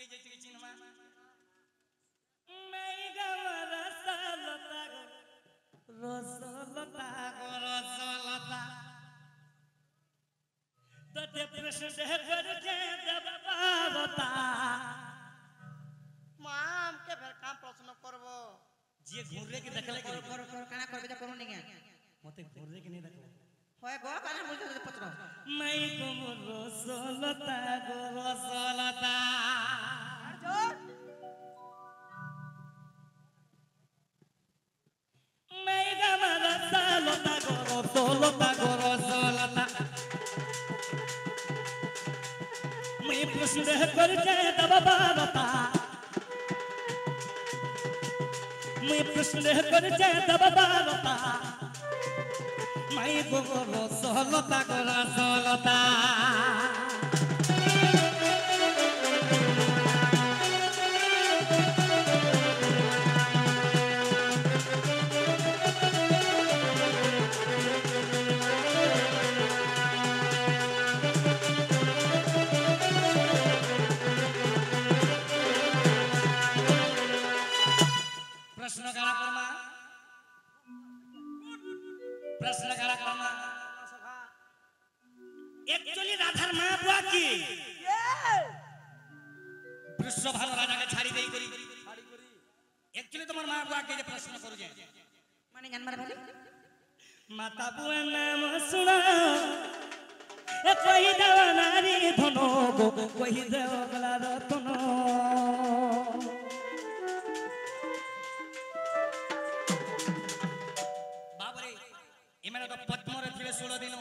जैसे चिन्हवा मैं गवर रसलता रसलता तो ते प्रश्न दे करके जब बाबता माम के फिर काम प्रश्न करबो जे घुरे के देखले कर काना करबे त करू नहीं मते घुरे के नहीं देखले होय गो काना बोलते पत्र मैं गवर रसलता मैं गवर रसलता मैं प्रश्न दे करके जब बाबता मैं प्रश्न करके तब बाबता मैं गोरो सहलता गोरा सहलता प्रश्न करा करमा एक्चुअली राधार मां बुआ की वृषभानु राजा के छाड़ी देई करी एक्चुअली तुम्हार मां बुआ के जे प्रश्न करू जे माने जान मारे भाई माता बुआ नाम सुना ए कोई देव नारी धनो गो कोई देव गला रतनो इमें तो पद्मर थिले 16 दिन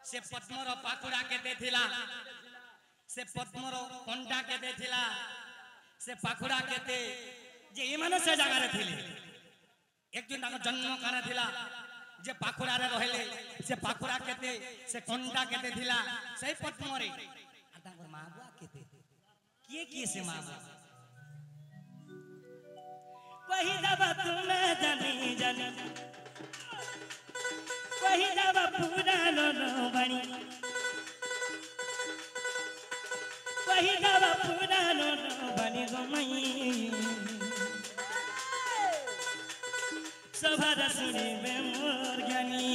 से पद्मर पाकुड़ा के देथिला से पद्मर कंडा के देथिला से पाकुड़ा के दे जे इमाने से जगह रे थिले एक दिन ताको जन्म काना थिला जे पाकुड़ा रे रहले से पाकुड़ा के दे से कंडा के देथिला सही पद्मरे आ ताको मां बुआ के दे किए से मां बुआ वही दबा तुम्हें जानी वही दबा पुरानो बनी वही दबा पुरानो बनी गमई सभा सुनी बे मोर ज्ञानी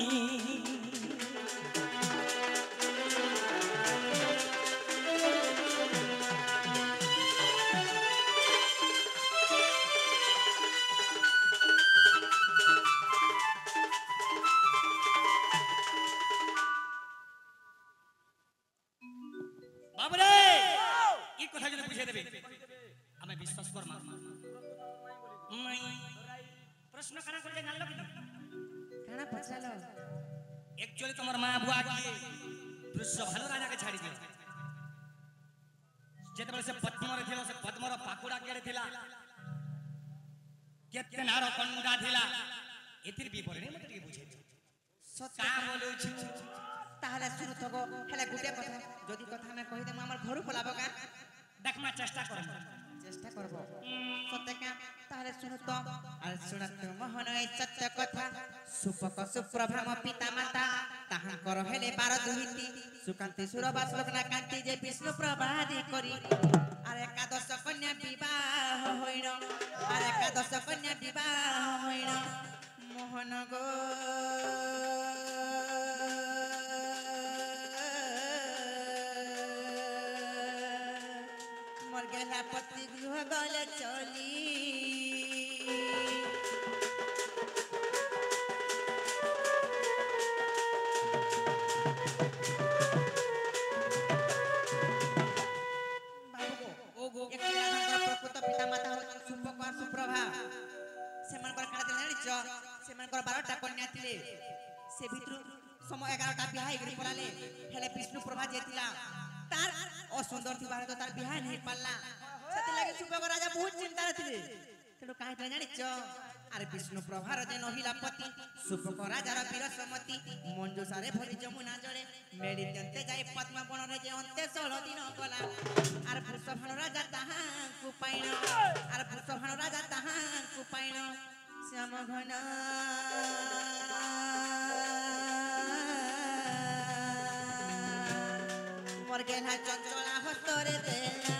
प्रश्न कना कर जानल कि काना पछालो एक्चुअली तमर मां बुआ की वृषभानु राजा के छाड़ी दियो जेते से पद्मर थिलो से पद्मर पाकुड़ा केड़े थिला केते नार कंडा थिला एतिर विपरीत नहीं मते बुझे सत का बोलू छु ताहले सुनु थगो हेले गुटे कथा जदी कथा में कहि दे हमर घरु पलाबो का देखमा चेष्टा करब चेष्टा करबो सत्य का ताहले सुनु तो आर सुनत मोहन ए सत्य कथा सुपक सुप्रभाम पिता माता ताहांकर हेले 12 दुहिती सुकांति सुरबास लोकना कांति जे विष्णु प्रभादी करी आर एकादश कन्या विवाह होइण आर एकादश कन्या विवाह होइण मोहन गो मोर गेला पति गृह गले चली पिता माता सुपक सुप्रभा सेमानकर काढा दिले जानिछ सेमानकर 12टा कन्या थिले से भितरु समय 11टा बियाह हेगरी पराले हेले विष्णु प्रभा जेतिला तार असुंदर थिबार तो तार बियाह नहीं पाला सेति लागि सुपक राजा बहुत चिंता थिले तेणु काहे दिले जानिछ आरे विष्णु प्रभार जे नहिला पति सुपक राजार वीर समति मंजुसारे भरी जमुना जळे मेडी जंते जाय पद्म बन रे जे अंते 16 दिन गला आर वृषभानु राजा ताहा को पाइण आर वृषभानु राजा ताहा को पाइण श्याम घन मोर गेला चंचला ହସ୍ତରେ ଦେଲା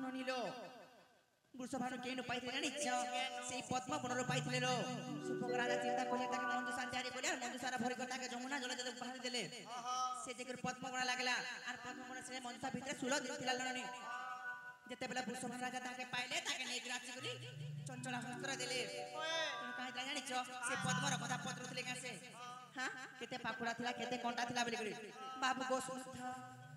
ନନିଲୋ ବୃଷଭାନୁ କେନୁ ପାଇଥିଲେ ଜାଣିଛ ସେଇ ପଦ୍ମ ବଣରୁ ପାଇଥିଲେ ଲୋ ସୁପକ ରାଜା ଚିନ୍ତା କଲେ ତାକେ ମଞ୍ଜୁଷା ତିଆରି କଲେ ଆଉ ମଞ୍ଜୁଷାର ଭରି କରି ତାକେ ଯମୁନା ଜଳ ଜଳ ବାହାରି ଦେଲେ ସେ ଦେଖିରୁ ପଦ୍ମ ବଣ ଲାଗିଲା আর পদ্ম বଣ ସେ ମଞ୍ଜୁଷା ଭିତରେ ସୁଲ ଦେଇଥିଲା ନନି ଯେତେବେଳେ ବୃଷଭାନୁ ରାଜା ତାକେ ପାଇଲେ ତାକେ ନେଇକି ରାଜି କରି ଚଞ୍ଚଳ ହସ୍ତ୍ର ଦେଲେ ତେଣୁ କାହିଁଥିଲା ଜାଣିଛ ସେ ପଦ୍ମର କଥା ପତ୍ରୁଥିଲେ କାଁ ସେ ହଁ କେତେ ପାଖୁଡ଼ା ଥିଲା କେତେ କଣ୍ଟା ଥିଲା ବୋଲି କରି ବାବୁ ଗୋ ସୁସ୍ଥ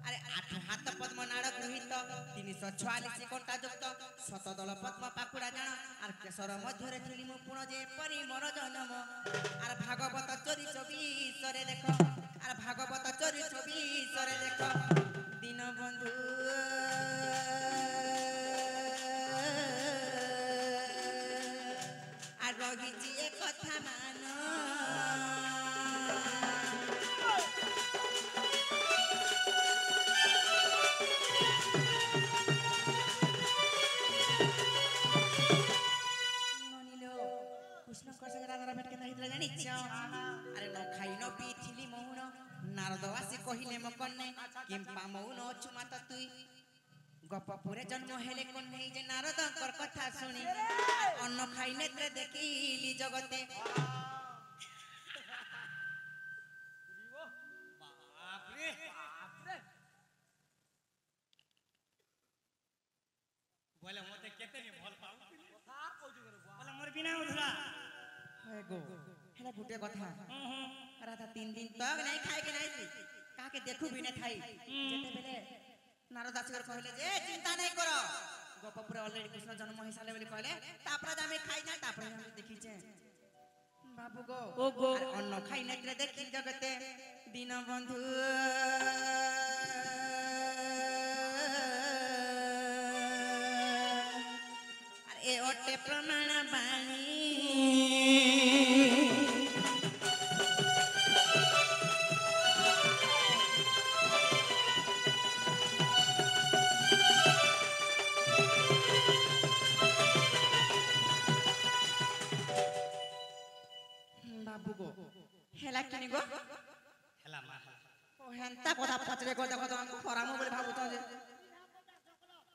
আরে 8 হাত পদ্ম নাড় গৃহীত 346 কণ্টা যুক্ত শতদল পদ্ম পাকুড়া জাণ আর কেশর মধ্যরে থিলি মু পুণ যে পরি মর জনম আর ভাগবত চোরি 24 রে দেখ আর ভাগবত চোরি 24 রে দেখ দিন বন্ধু আর রহিছি এ কথা মান কৃষ্ণকর সঙ্গে রাধার ভেট কেন হইছিল জানিছ আরে ন খাই ন পিছিলি মৌন নারদ আসি কহিলে ম কন্যে কিম্পা মৌন অছু মাত তুই গপপুরে জন্ম হেলে কন্যে যে নারদঙ্কর কথা শুনি অন্ন খাই নেত্রে দেখিলি জগতে বাপরে বলে মতে কেতে নি ভাল পাউ বলে মোর বিনা উধরা হয় গো হেলা গুটে কথা রাধা 3 দিন তক নাই খাই के নাই কাকে দেখু বিনে খাই যেতে বেলে নারদ আসিবার কহিলে যে চিন্তা নাই করো গপপুরে অলরেডি কৃষ্ণ জন্ম হই সালে বলি কহিলে তারপরে আমি খাই না তারপরে আমি দেখিছে বাবু গো ও গো অন্ন খাই নেত্রে দেখি জগতে দিন বন্ধু আর এ ওটে প্রমাণ বাণী বাবু গো হেলা কিনি গো হেলা মা ও হেন্তা কথা পচরে গো দেখো তো আমি ফরামো বলে ভাবুছ যে